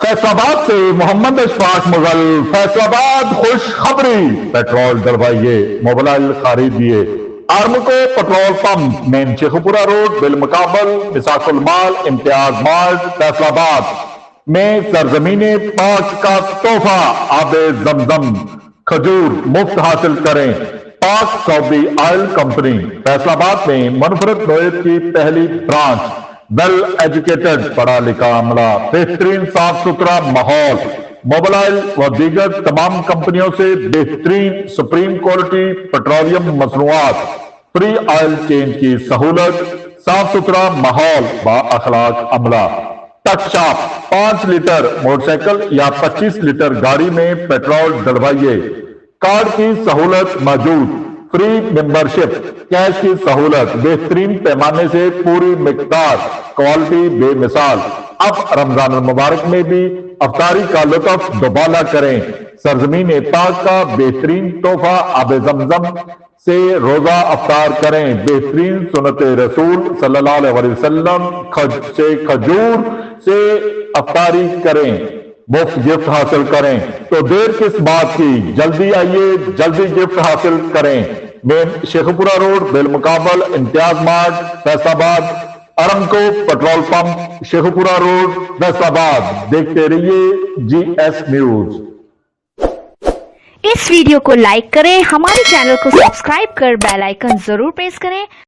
फैसलाबाद से मोहम्मद अशफाक मुगल। फैसलाबाद खुशखबरी, पेट्रोल डलवाइए, मोबाइल खरीदिए। Aramco petrol pump, main Sheikhupura road, बिलमुकाबल मिसाकुल माल, इम्तियाज मार्ट, फैसलाबाद में सरजमीने पाक का तोहफा आबे जमजम खजूर मुफ्त हासिल करें। पाक सऊदी ऑयल कंपनी फैसलाबाद में मुनफरद नोयत की पहली ब्रांच। वेल एजुकेटेड, पढ़ा लिखा अमला, बेहतरीन साफ सुथरा माहौल, मोबाइल व दीगर तमाम कंपनियों से बेहतरीन सुप्रीम क्वालिटी पेट्रोलियम मसनूआत, फ्री ऑयल चेंज की सहूलत, साफ सुथरा माहौल व अखलाक अमला। टच शॉप, 5 लीटर मोटरसाइकिल या 25 लीटर गाड़ी में पेट्रोल डलवाइए। कार्ड की सहूलत मौजूद, फ्री मेंबरशिप, कैश की सहूलत, बेहतरीन पैमाने से पूरी मिकदार, क्वालिटी बेमिसाल। अब रमजान मुबारक में भी अफ्तारी का लुत्फ दुबाला करें। सरजमीन पाक का बेहतरीन तोहफा आबे जमजम से रोजा अफ्तार करें। बेहतरीन सुन्नत रसूल सल्लल्लाहु अलैहि वसल्लम से खजूर से अफ्तारी करें, मुफ्त गिफ्ट हासिल करें। तो देर किस बात की, जल्दी आइए, जल्दी गिफ्ट हासिल करें। मेन शेखपुरा रोड, बिलमुकाबल Imtiaz mart, Faisalabad. Aramco petrol pump, Sheikhupura road, Faisalabad. देखते रहिए GS न्यूज। इस वीडियो को लाइक करें, हमारे चैनल को सब्सक्राइब कर बेल आइकन जरूर प्रेस करें